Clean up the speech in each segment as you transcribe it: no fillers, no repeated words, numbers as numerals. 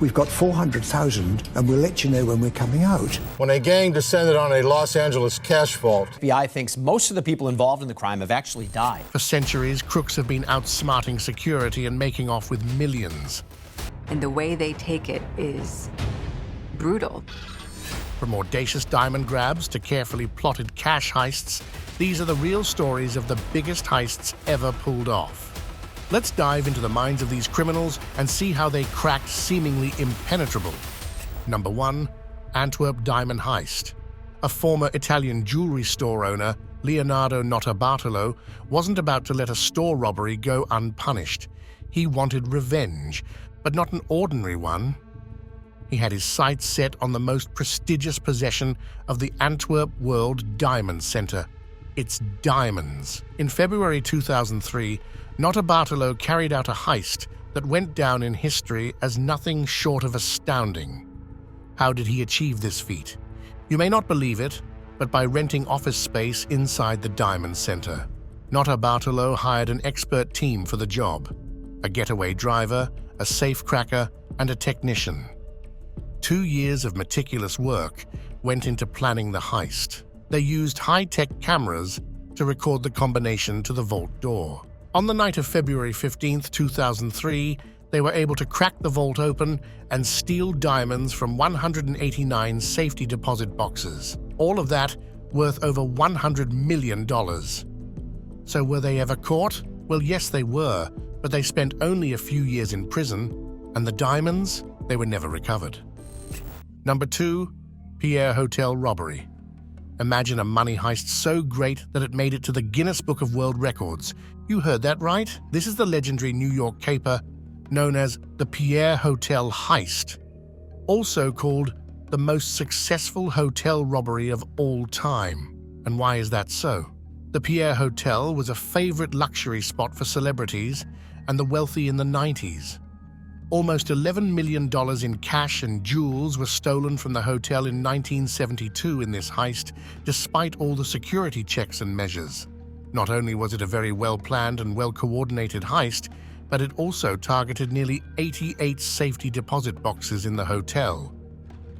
we've got 400,000 and we'll let you know when we're coming out. When a gang descended on a Los Angeles cash vault. FBI thinks most of the people involved in the crime have actually died. For centuries, crooks have been outsmarting security and making off with millions. And the way they take it is brutal. From audacious diamond grabs to carefully plotted cash heists, these are the real stories of the biggest heists ever pulled off. Let's dive into the minds of these criminals and see how they cracked seemingly impenetrable. Number 1. Antwerp Diamond Heist. A former Italian jewelry store owner, Leonardo Notarbartolo, wasn't about to let a store robbery go unpunished. He wanted revenge, but not an ordinary one. He had his sights set on the most prestigious possession of the Antwerp World Diamond Center. Its diamonds. In February 2003, Notarbartolo carried out a heist that went down in history as nothing short of astounding. How did he achieve this feat? You may not believe it, but by renting office space inside the Diamond Center. Notarbartolo hired an expert team for the job: a getaway driver, a safecracker, and a technician. 2 years of meticulous work went into planning the heist. They used high-tech cameras to record the combination to the vault door. On the night of February 15, 2003, they were able to crack the vault open and steal diamonds from 189 safety deposit boxes. All of that worth over $100 million. So were they ever caught? Well, yes, they were, but they spent only a few years in prison, and the diamonds, they were never recovered. Number 2. Pierre Hotel Robbery. Imagine a money heist so great that it made it to the Guinness Book of World Records. You heard that right? This is the legendary New York caper known as the Pierre Hotel Heist, also called the most successful hotel robbery of all time. And why is that so? The Pierre Hotel was a favorite luxury spot for celebrities and the wealthy in the 90s. Almost $11 million in cash and jewels were stolen from the hotel in 1972 in this heist, despite all the security checks and measures. Not only was it a very well-planned and well-coordinated heist, but it also targeted nearly 88 safety deposit boxes in the hotel.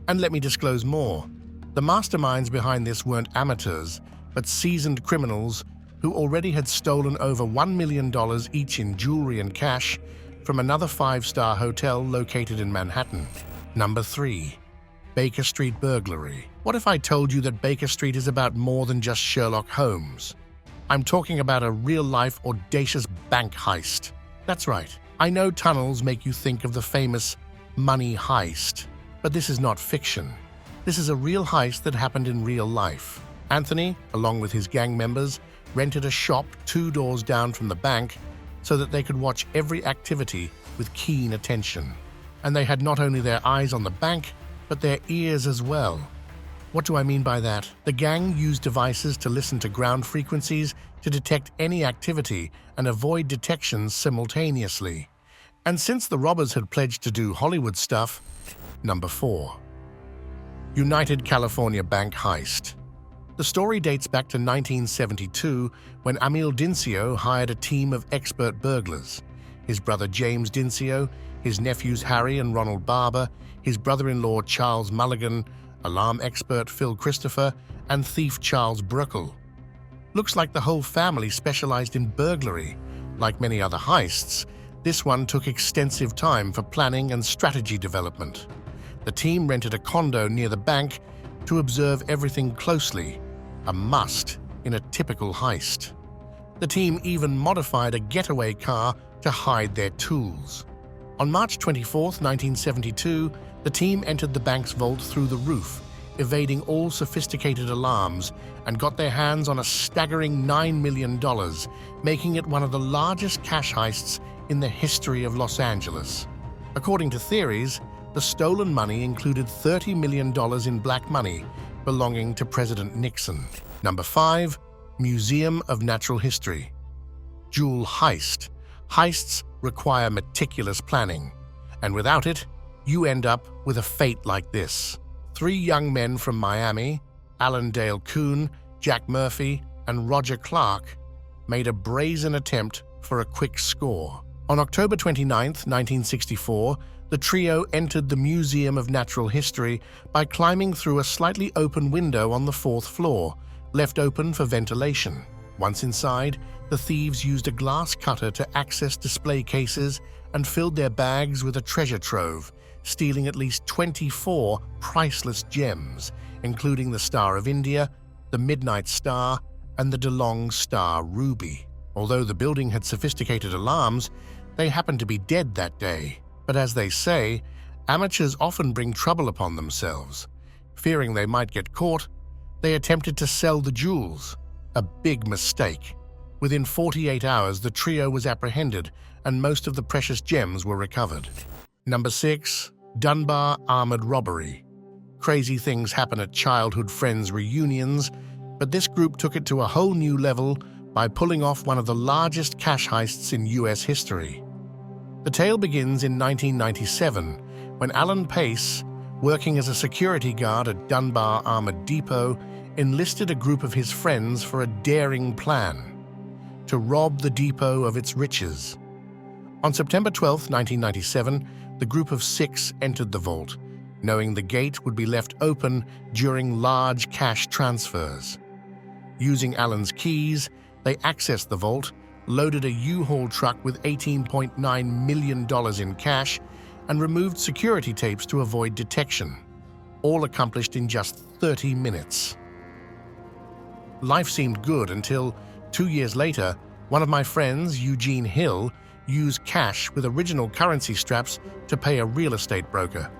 And let me disclose more. The masterminds behind this weren't amateurs, but seasoned criminals who already had stolen over $1 million each in jewelry and cash from another 5-star hotel located in Manhattan. Number 3. Baker Street Burglary. What if I told you that Baker Street is about more than just Sherlock Holmes? I'm talking about a real-life, audacious bank heist. That's right. I know tunnels make you think of the famous money heist, but this is not fiction. This is a real heist that happened in real life. Anthony, along with his gang members, rented a shop 2 doors down from the bank so that they could watch every activity with keen attention. And they had not only their eyes on the bank, but their ears as well. What do I mean by that? The gang used devices to listen to ground frequencies to detect any activity and avoid detection simultaneously. And since the robbers had pledged to do Hollywood stuff, number 4. United California Bank Heist. The story dates back to 1972 when Emil Dincio hired a team of expert burglars. His brother James Dincio, his nephews Harry and Ronald Barber, his brother-in-law Charles Mulligan, alarm expert Phil Christopher, and thief Charles Bruckle. Looks like the whole family specialized in burglary. Like many other heists, this one took extensive time for planning and strategy development. The team rented a condo near the bank to observe everything closely, a must in a typical heist. The team even modified a getaway car to hide their tools. On March 24, 1972, the team entered the bank's vault through the roof, evading all sophisticated alarms, and got their hands on a staggering $9 million, making it one of the largest cash heists in the history of Los Angeles. According to theories, the stolen money included $30 million in black money belonging to President Nixon. Number 5. Museum of Natural History. Jewel Heist. Heists require meticulous planning, and without it, you end up with a fate like this. 3 young men from Miami, Alan Dale Kuhn, Jack Murphy, and Roger Clark, made a brazen attempt for a quick score. On October 29, 1964, The trio entered the Museum of Natural History by climbing through a slightly open window on the 4th floor, left open for ventilation. Once inside, the thieves used a glass cutter to access display cases and filled their bags with a treasure trove, stealing at least 24 priceless gems, including the Star of India, the Midnight Star, and the DeLong Star Ruby. Although the building had sophisticated alarms, they happened to be dead that day. But as they say, amateurs often bring trouble upon themselves. Fearing they might get caught, they attempted to sell the jewels. A big mistake. Within 48 hours, the trio was apprehended and most of the precious gems were recovered. Number 6. Dunbar Armored Robbery. Crazy things happen at childhood friends' reunions, but this group took it to a whole new level by pulling off one of the largest cash heists in U.S. history. The tale begins in 1997, when Alan Pace, working as a security guard at Dunbar Armored Depot, enlisted a group of his friends for a daring plan: to rob the depot of its riches. On September 12, 1997, the group of 6 entered the vault, knowing the gate would be left open during large cash transfers. Using Alan's keys, they accessed the vault, loaded a U-Haul truck with $18.9 million in cash, and removed security tapes to avoid detection, all accomplished in just 30 minutes. Life seemed good until, 2 years later, one of my friends, Eugene Hill, used cash with original currency straps to pay a real estate broker,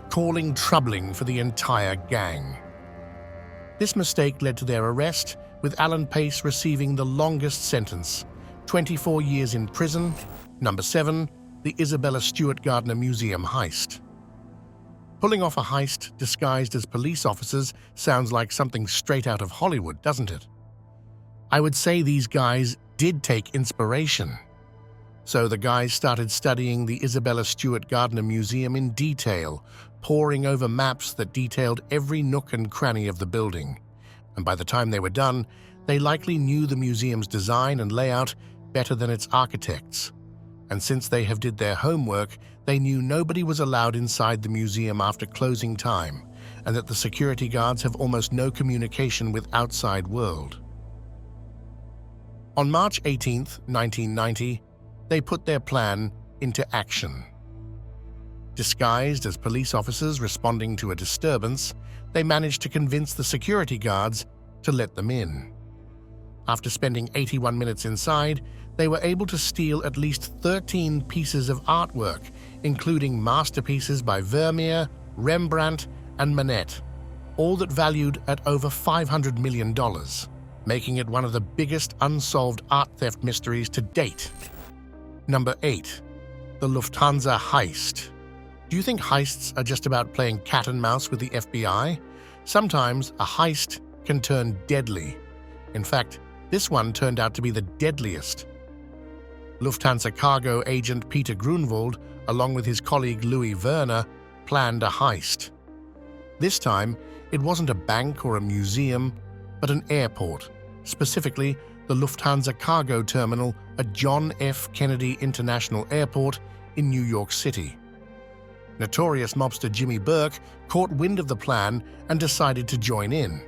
calling troubling for the entire gang. This mistake led to their arrest, with Alan Pace receiving the longest sentence, 24 years in prison. Number 7. The Isabella Stewart Gardner Museum Heist. Pulling off a heist disguised as police officers sounds like something straight out of Hollywood, doesn't it? I would say these guys did take inspiration. So the guys started studying the Isabella Stewart Gardner Museum in detail, poring over maps that detailed every nook and cranny of the building. And by the time they were done, they likely knew the museum's design and layout better than its architects. And since they have did their homework, they knew nobody was allowed inside the museum after closing time, and that the security guards have almost no communication with outside world. On March 18, 1990, they put their plan into action. Disguised as police officers responding to a disturbance, they managed to convince the security guards to let them in. After spending 81 minutes inside, they were able to steal at least 13 pieces of artwork, including masterpieces by Vermeer, Rembrandt, and Manet, all that valued at over $500 million, making it one of the biggest unsolved art theft mysteries to date. Number 8. The Lufthansa Heist. Do you think heists are just about playing cat and mouse with the FBI? Sometimes a heist can turn deadly. In fact, this one turned out to be the deadliest. Lufthansa cargo agent Peter Grunwald, along with his colleague Louis Werner, planned a heist. This time, it wasn't a bank or a museum, but an airport, specifically the Lufthansa cargo terminal at John F. Kennedy International Airport in New York City. Notorious mobster Jimmy Burke caught wind of the plan and decided to join in.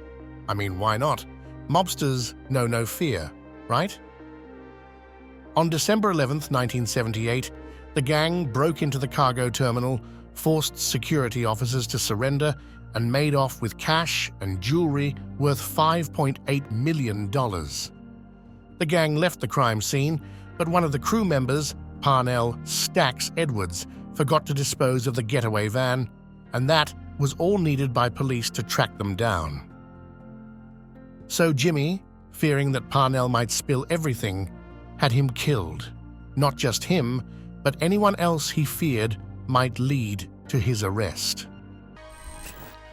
I mean, why not? Mobsters know no fear, right? On December 11, 1978, the gang broke into the cargo terminal, forced security officers to surrender, and made off with cash and jewelry worth $5.8 million. The gang left the crime scene, but one of the crew members, Parnell Stacks Edwards, forgot to dispose of the getaway van, and that was all needed by police to track them down. So Jimmy, fearing that Parnell might spill everything, had him killed. Not just him, but anyone else he feared might lead to his arrest.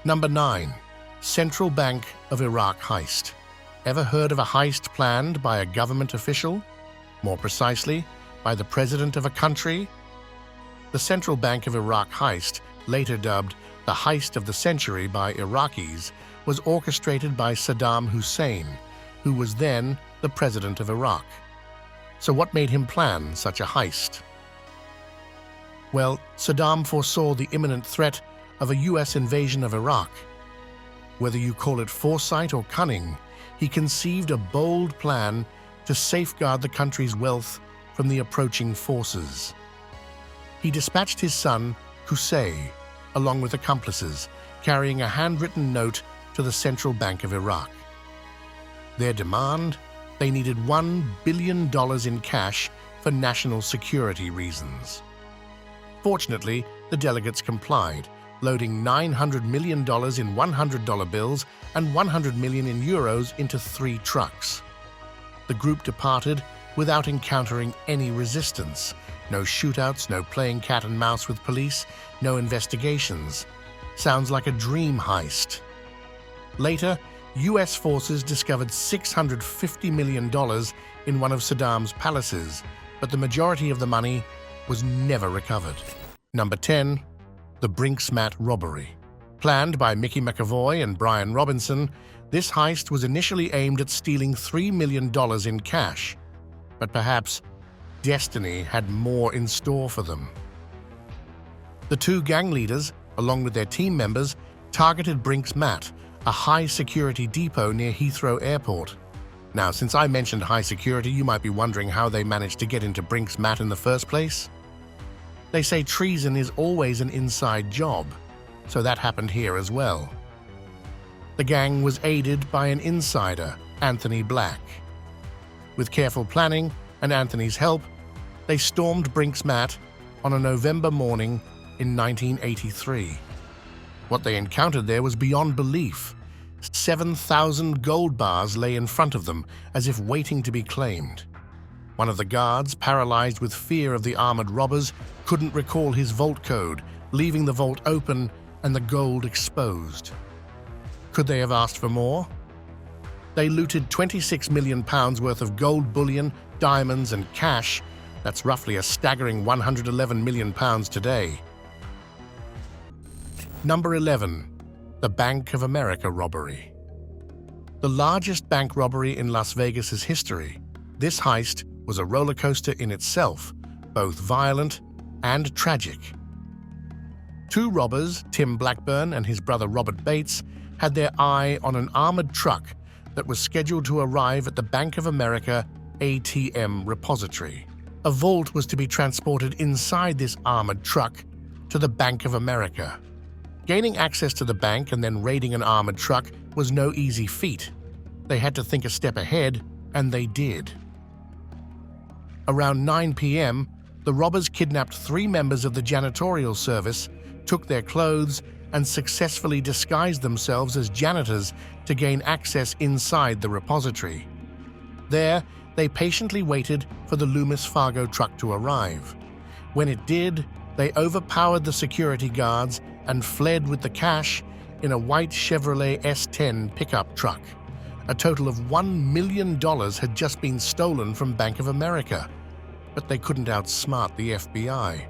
Number 9. Central Bank of Iraq Heist. Ever heard of a heist planned by a government official? More precisely, by the president of a country? The Central Bank of Iraq heist, later dubbed the heist of the century by Iraqis, was orchestrated by Saddam Hussein, who was then the president of Iraq. So what made him plan such a heist? Well, Saddam foresaw the imminent threat of a US invasion of Iraq. Whether you call it foresight or cunning, he conceived a bold plan to safeguard the country's wealth from the approaching forces. He dispatched his son, Qusay, along with accomplices, carrying a handwritten note to the Central Bank of Iraq. Their demand? They needed $1 billion in cash for national security reasons. Fortunately, the delegates complied, loading $900 million in $100 bills and 100 million in euros into 3 trucks. The group departed without encountering any resistance. No shootouts, no playing cat and mouse with police, no investigations. Sounds like a dream heist. Later, US forces discovered $650 million in one of Saddam's palaces, but the majority of the money was never recovered. Number 10. The Brinks Mat Robbery. Planned by Mickey McAvoy and Brian Robinson, this heist was initially aimed at stealing $3 million in cash, but perhaps destiny had more in store for them. The 2 gang leaders, along with their team members, targeted Brinks Mat, a high-security depot near Heathrow Airport. Now, since I mentioned high security, you might be wondering how they managed to get into Brinks Mat in the first place. They say treason is always an inside job, so that happened here as well. The gang was aided by an insider, Anthony Black. With careful planning and Anthony's help, they stormed Brinks Mat on a November morning in 1983. What they encountered there was beyond belief. 7,000 gold bars lay in front of them, as if waiting to be claimed. One of the guards, paralyzed with fear of the armored robbers, couldn't recall his vault code, leaving the vault open and the gold exposed. Could they have asked for more? They looted £26 million worth of gold bullion, diamonds, and cash. That's roughly a staggering £111 million today. Number 11. The Bank of America Robbery. The largest bank robbery in Las Vegas's history, this heist was a roller coaster in itself, both violent and tragic. 2 robbers, Tim Blackburn and his brother Robert Bates, had their eye on an armored truck that was scheduled to arrive at the Bank of America ATM repository. A vault was to be transported inside this armored truck to the Bank of America. Gaining access to the bank and then raiding an armored truck was no easy feat. They had to think a step ahead, and they did. Around 9 p.m., the robbers kidnapped 3 members of the janitorial service, took their clothes, and successfully disguised themselves as janitors to gain access inside the repository. There, they patiently waited for the Loomis Fargo truck to arrive. When it did, they overpowered the security guards and fled with the cash in a white Chevrolet S10 pickup truck. A total of $1 million had just been stolen from Bank of America, but they couldn't outsmart the FBI.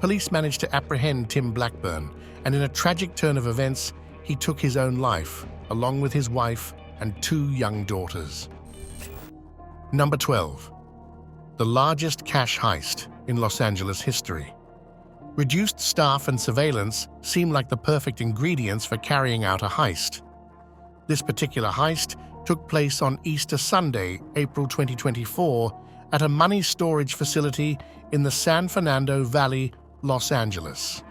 Police managed to apprehend Tim Blackburn, and in a tragic turn of events, he took his own life, along with his wife and 2 young daughters. Number 12. The largest cash heist in Los Angeles history. Reduced staff and surveillance seem like the perfect ingredients for carrying out a heist. This particular heist took place on Easter Sunday, April 2024, at a money storage facility in the San Fernando Valley, Los Angeles.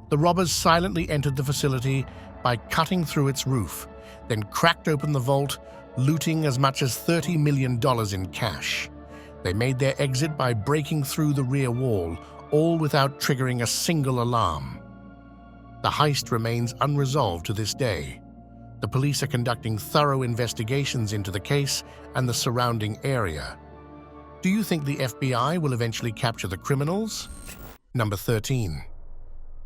The robbers silently entered the facility by cutting through its roof, then cracked open the vault, looting as much as $30 million in cash. They made their exit by breaking through the rear wall, all without triggering a single alarm. The heist remains unresolved to this day. The police are conducting thorough investigations into the case and the surrounding area. Do you think the FBI will eventually capture the criminals? Number 13.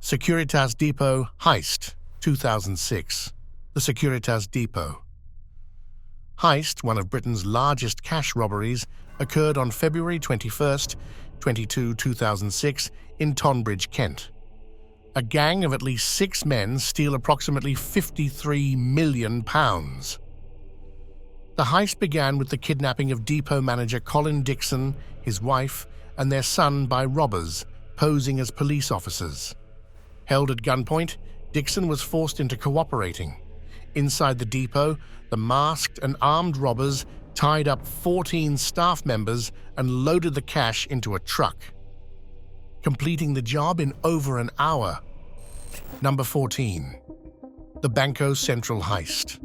Securitas Depot Heist, 2006. The Securitas Depot. Heist, one of Britain's largest cash robberies, occurred on February 21st, 2006 in Tonbridge, Kent. A gang of at least 6 men steal approximately £53 million. The heist began with the kidnapping of depot manager Colin Dixon, his wife, and their son by robbers, posing as police officers. Held at gunpoint, Dixon was forced into cooperating. Inside the depot, the masked and armed robbers tied up 14 staff members and loaded the cash into a truck, completing the job in over an hour. Number 14. The Banco Central Heist.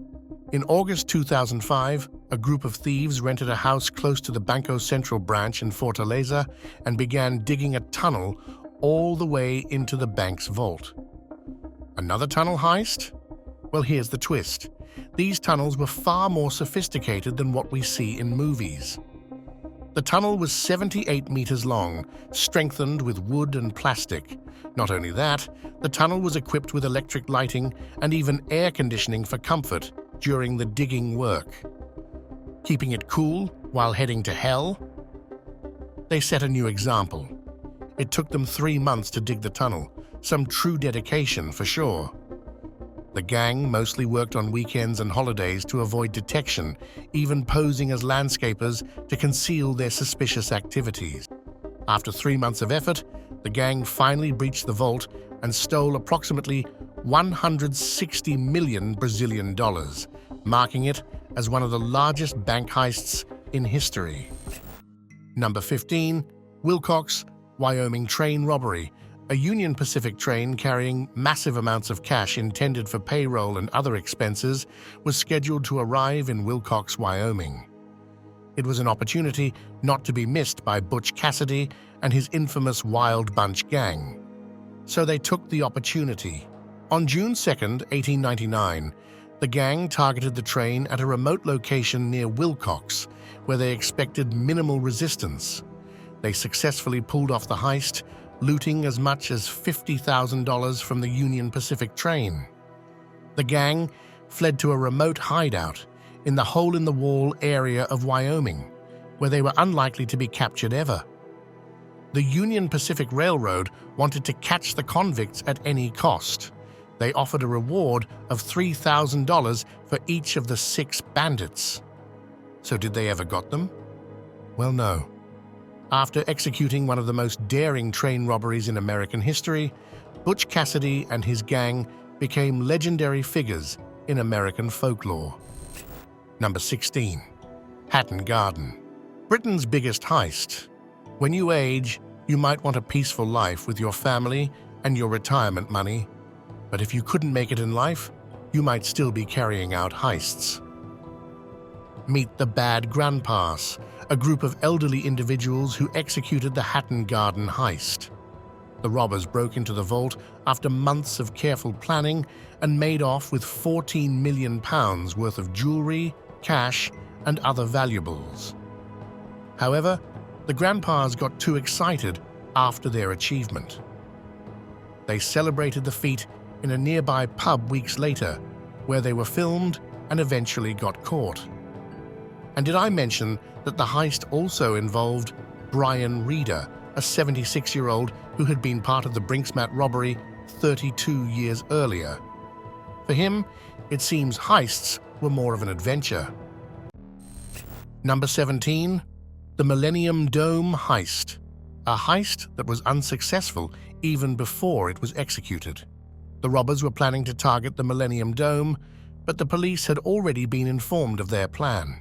In August 2005, a group of thieves rented a house close to the Banco Central branch in Fortaleza and began digging a tunnel all the way into the bank's vault. Another tunnel heist? Well, here's the twist. These tunnels were far more sophisticated than what we see in movies. The tunnel was 78 meters long, strengthened with wood and plastic. Not only that, the tunnel was equipped with electric lighting and even air conditioning for comfort during the digging work. Keeping it cool while heading to hell? They set a new example. It took them 3 months to dig the tunnel, some true dedication for sure. The gang mostly worked on weekends and holidays to avoid detection, even posing as landscapers to conceal their suspicious activities. After 3 months of effort, the gang finally breached the vault and stole approximately 160 million Brazilian dollars, marking it as one of the largest bank heists in history. Number 15. Wilcox, Wyoming train robbery. A Union Pacific train carrying massive amounts of cash intended for payroll and other expenses was scheduled to arrive in Wilcox, Wyoming. It was an opportunity not to be missed by Butch Cassidy and his infamous Wild Bunch gang. So they took the opportunity. On June 2, 1899, the gang targeted the train at a remote location near Wilcox, where they expected minimal resistance. They successfully pulled off the heist, looting as much as $50,000 from the Union Pacific train. The gang fled to a remote hideout in the hole-in-the-wall area of Wyoming, where they were unlikely to be captured ever. The Union Pacific Railroad wanted to catch the convicts at any cost. They offered a reward of $3,000 for each of the 6 bandits. So did they ever got them? Well, no. After executing one of the most daring train robberies in American history, Butch Cassidy and his gang became legendary figures in American folklore. Number 16. Hatton Garden. Britain's biggest heist. When you age, you might want a peaceful life with your family and your retirement money, but if you couldn't make it in life, you might still be carrying out heists. Meet the Bad Grandpas, a group of elderly individuals who executed the Hatton Garden heist. The robbers broke into the vault after months of careful planning and made off with £14 million worth of jewelry, cash, and other valuables. However, the grandpas got too excited after their achievement. They celebrated the feat in a nearby pub weeks later, where they were filmed and eventually got caught. And did I mention that the heist also involved Brian Reeder, a 76-year-old who had been part of the Brinks Mat Robbery 32 years earlier? For him, it seems heists were more of an adventure. Number 17. The Millennium Dome Heist. A heist that was unsuccessful even before it was executed. The robbers were planning to target the Millennium Dome, but the police had already been informed of their plan.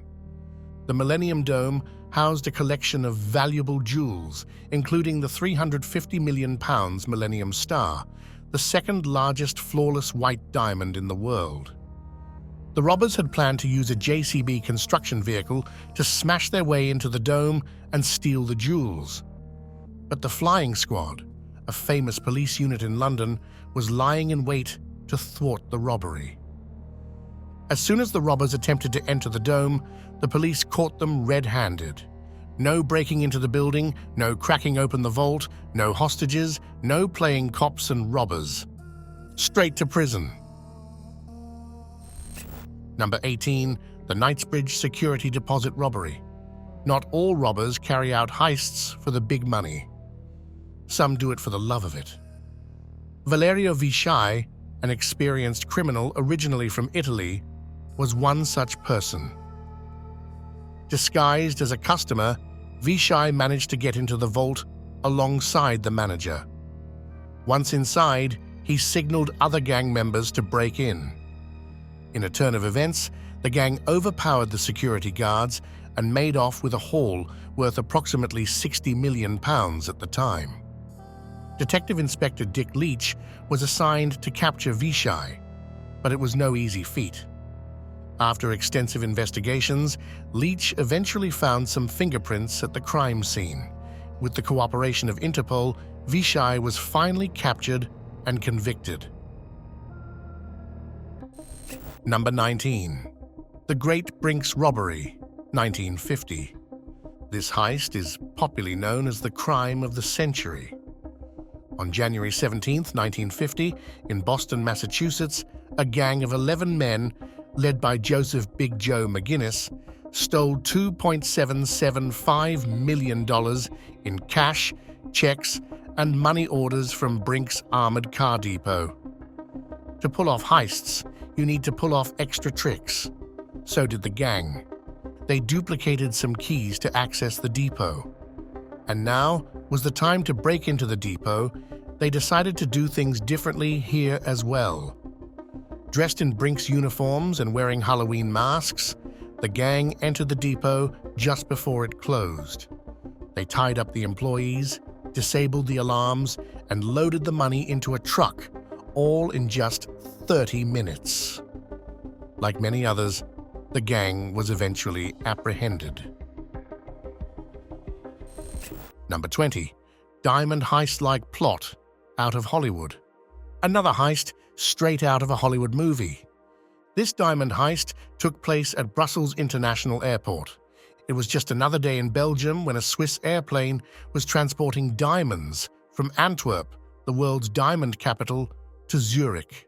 The Millennium Dome housed a collection of valuable jewels, including the £350 million Millennium Star, the second largest flawless white diamond in the world. The robbers had planned to use a JCB construction vehicle to smash their way into the dome and steal the jewels. But the Flying Squad, a famous police unit in London, was lying in wait to thwart the robbery. As soon as the robbers attempted to enter the dome, the police caught them red-handed. No breaking into the building, no cracking open the vault, no hostages, no playing cops and robbers. Straight to prison. Number 18. The Knightsbridge security deposit robbery. Not all robbers carry out heists for the big money. Some do it for the love of it. Valerio Visciai, an experienced criminal originally from Italy, was one such person. Disguised as a customer, Visciai managed to get into the vault alongside the manager. Once inside, he signaled other gang members to break in. In a turn of events, the gang overpowered the security guards and made off with a haul worth approximately £60 million at the time. Detective Inspector Dick Leach was assigned to capture Vishai, but it was no easy feat. After extensive investigations, Leach eventually found some fingerprints at the crime scene. With the cooperation of Interpol, Vishai was finally captured and convicted. Number 19. The Great Brinks Robbery, 1950. This heist is popularly known as the crime of the century. On January 17, 1950, in Boston, Massachusetts, a gang of 11 men, led by Joseph Big Joe McGinnis, stole $2.775 million in cash, checks, and money orders from Brinks Armored Car Depot. To pull off heists, you need to pull off extra tricks. So did the gang. They duplicated some keys to access the depot. And now was the time to break into the depot. They decided to do things differently here as well. Dressed in Brinks uniforms and wearing Halloween masks, the gang entered the depot just before it closed. They tied up the employees, disabled the alarms, and loaded the money into a truck, all in just 30 minutes. Like many others, the gang was eventually apprehended. Number 20. Diamond heist-like plot out of Hollywood. Another heist straight out of a Hollywood movie. This diamond heist took place at Brussels International Airport. It was just another day in Belgium when a Swiss airplane was transporting diamonds from Antwerp, the world's diamond capital, to Zurich.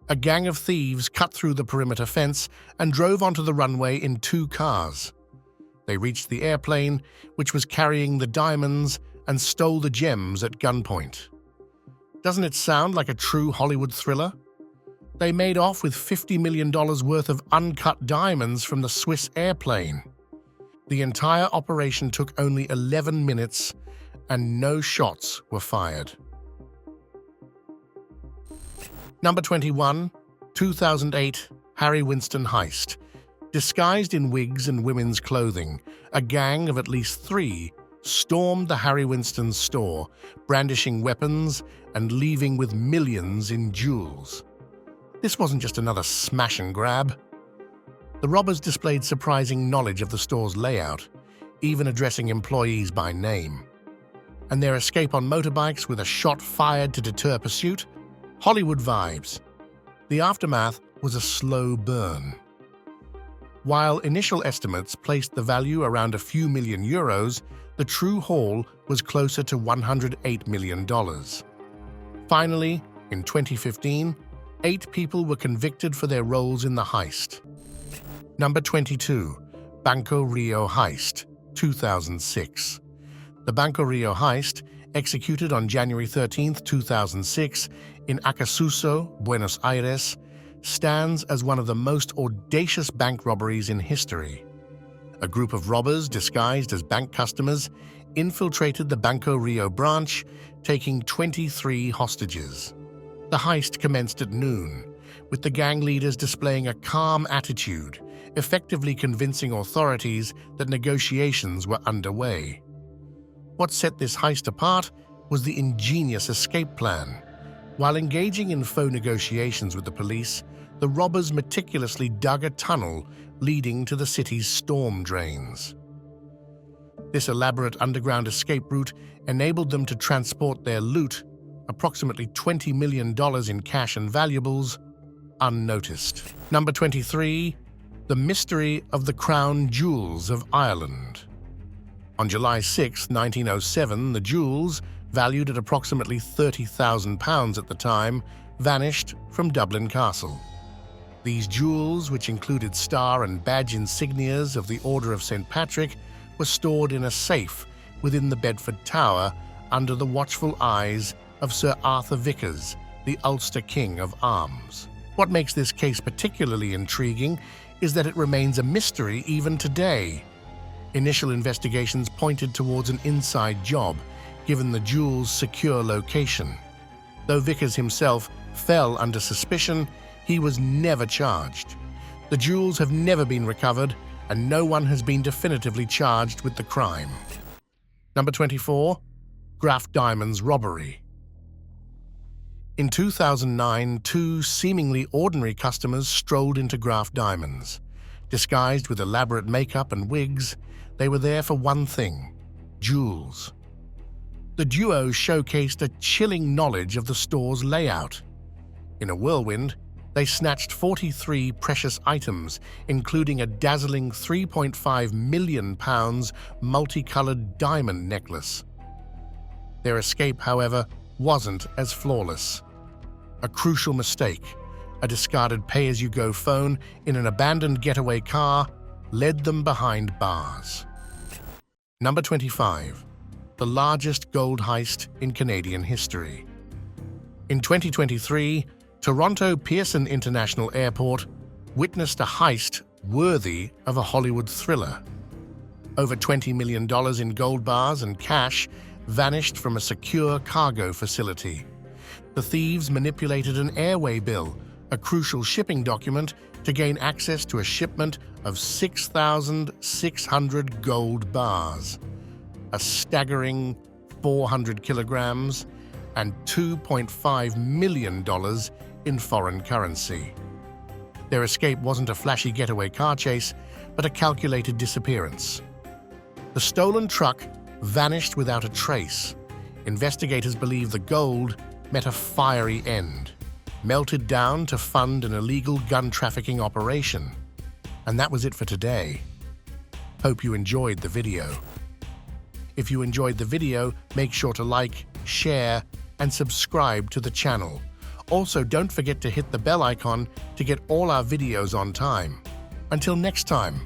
A gang of thieves cut through the perimeter fence and drove onto the runway in 2 cars. They reached the airplane, which was carrying the diamonds, and stole the gems at gunpoint. Doesn't it sound like a true Hollywood thriller? They made off with $50 million worth of uncut diamonds from the Swiss airplane. The entire operation took only 11 minutes, and no shots were fired. Number 21. 2008 Harry Winston Heist. Disguised in wigs and women's clothing, a gang of at least 3 stormed the Harry Winston store, brandishing weapons and leaving with millions in jewels. This wasn't just another smash and grab. The robbers displayed surprising knowledge of the store's layout, even addressing employees by name. And their escape on motorbikes with a shot fired to deter pursuit? Hollywood vibes. The aftermath was a slow burn. While initial estimates placed the value around a few million euros, the true haul was closer to $108 million. Finally, in 2015, 8 people were convicted for their roles in the heist. Number 22. Banco Rio Heist, 2006. The Banco Rio Heist, executed on January 13, 2006, in Acasuso, Buenos Aires, stands as one of the most audacious bank robberies in history. A group of robbers disguised as bank customers infiltrated the Banco Rio branch, taking 23 hostages. The heist commenced at noon, with the gang leaders displaying a calm attitude, effectively convincing authorities that negotiations were underway. What set this heist apart was the ingenious escape plan. While engaging in faux negotiations with the police, the robbers meticulously dug a tunnel leading to the city's storm drains. This elaborate underground escape route enabled them to transport their loot, approximately $20 million in cash and valuables, unnoticed. Number 23. The Mystery of the Crown Jewels of Ireland. On July 6, 1907, the jewels, valued at approximately £30,000 at the time, vanished from Dublin Castle. These jewels, which included star and badge insignias of the Order of St. Patrick, were stored in a safe within the Bedford Tower under the watchful eyes of Sir Arthur Vickers, the Ulster King of Arms. What makes this case particularly intriguing is that it remains a mystery even today. Initial investigations pointed towards an inside job, given the jewel's secure location. Though Vickers himself fell under suspicion, he was never charged. The jewels have never been recovered, and no one has been definitively charged with the crime. Number 24. Graf Diamonds Robbery. In 2009, two seemingly ordinary customers strolled into Graf Diamonds. Disguised with elaborate makeup and wigs, they were there for one thing: jewels. The duo showcased a chilling knowledge of the store's layout. In a whirlwind, they snatched 43 precious items, including a dazzling £3.5 million multicolored diamond necklace. Their escape, however, wasn't as flawless. A crucial mistake, a discarded pay-as-you-go phone in an abandoned getaway car, led them behind bars. Number 25. The largest gold heist in Canadian history. In 2023, Toronto Pearson International Airport witnessed a heist worthy of a Hollywood thriller. Over $20 million in gold bars and cash vanished from a secure cargo facility. The thieves manipulated an airway bill, a crucial shipping document, to gain access to a shipment of 6,600 gold bars, a staggering 400 kilograms, and $2.5 million in foreign currency. Their escape wasn't a flashy getaway car chase, but a calculated disappearance. The stolen truck vanished without a trace. Investigators believe the gold met a fiery end, melted down to fund an illegal gun trafficking operation. And that was it for today. Hope you enjoyed the video. If you enjoyed the video, make sure to like, share, and subscribe to the channel. Also, don't forget to hit the bell icon to get all our videos on time. Until next time.